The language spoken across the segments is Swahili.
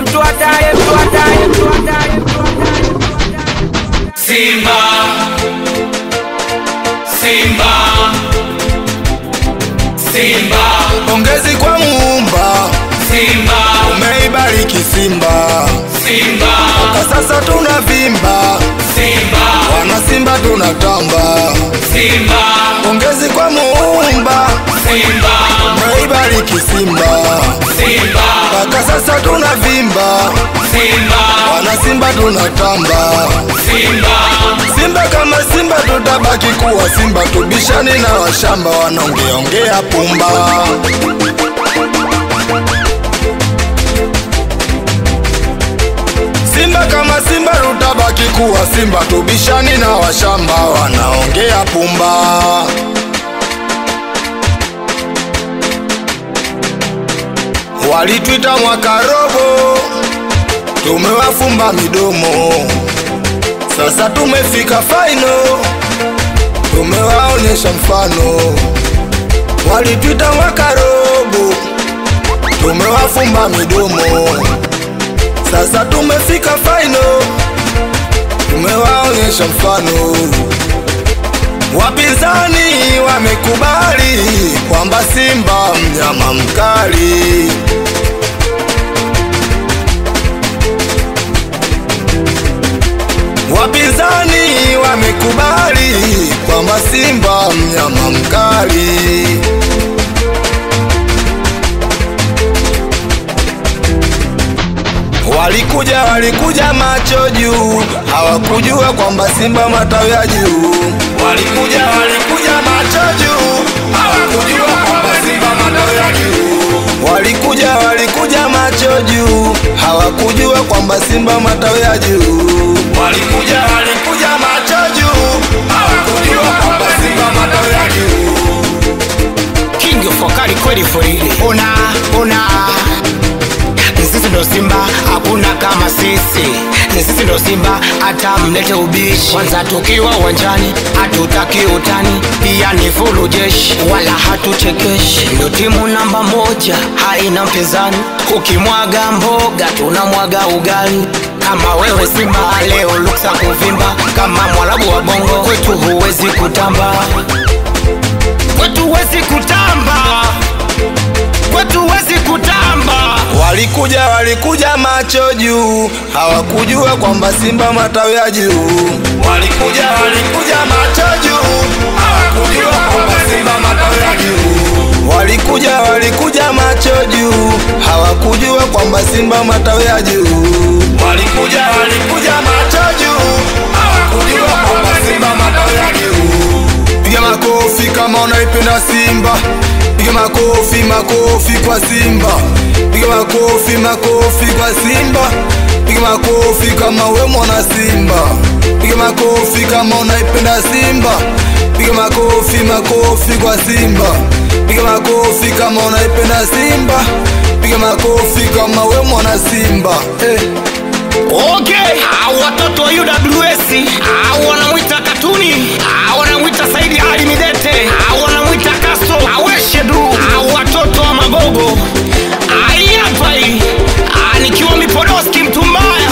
mtu hatari, mtu hatari, mtu hatari. Simba, Simba, Simba. Pongezi kwa Muumba, Simba, umeibariki Simba. Simba, Kwa sasa tunavimba, Simba, wana Simba tunatamba. Simba, Pongezi kwa Muumba, Simba, umeibariki Simba. Simba, Kwa sasa tunavimba, Simba, wana Simba tunatamba. Simba, Simba kama Simba tutabaki kuwa Simba, tubishani na washamba wanaongeongea pumba. Simba kama Simba tutabaki kuwa Simba, tubishani na washamba wanaongea pumba. Walituita mwaka robo, tumewafumba midomo. Sasa tumefika final, tumewaonyesha mfano. Walituita mwaka robo, tumewafumba midomo. Sasa tumefika final, tumewaonyesha mfano. Wapinzani wamekubali kwamba Simba mnyama mkali. Wapinzani wamekubali kwamba Simba mnyama mkali. Walikuja macho juu, hawakujua kwamba Simba matawi ya juu. Walikuja macho juu, hawakujua kwamba Simba matawi ya juu. Walikuja macho juu, hawakujua kwamba Simba matawi ya juu. Walikuja macho juu, hawakujua kwamba Simba matawi ya juu. King of Wakali kweli forili. Ona sisi ndo Simba, hakuna kama sisi. Sisi ndo Simba, hata mlete ubishi. Kwanza tukiwa uwanjani, hatutaki utani. Pia ni fulu jeshi, wala hatuchekeshi. Ndo timu namba moja, haina mpinzani. Ukimwaga mboga, tunamwaga ugali. Kama wewe Simba, leo luksa kuvimba. Kama Mwarabu wa Bongo, kwetu huwezi kutamba. Kwetu huwezi kutamba. Kwetu huwezi kutamba. Walikuja macho juu, hawakujua kwamba Simba matawi ya juu. Walikuja macho juu, hawakujua kwamba Simba matawi ya juu. Walikuja macho juu, hawakujua kwamba Simba matawi ya juu. Walikuja macho juu, hawakujua kwamba Simba matawi ya juu. Piga makofi kama unaipenda Simba. Piga makofi, makofi kwa Simba. Piga makofi, makofi kwa Simba. Piga makofi kama we mwana Simba. Piga makofi kama unaipenda Simba. Piga makofi, makofi kwa Simba. Piga makofi kama unaipenda Simba. Piga makofi kama we mwana Simba. Okay, watoto wa UWS wanamwita Katuni, wanamwita Saidi Ali Midete, wanamwita Castro Aweshedu, watoto wa Magogo. Hapa hii nikiwa Mipodoski mtu mbaya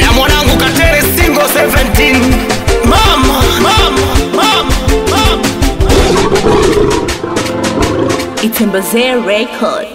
na mwanangu Katere single 17. Mama Itembeze Record.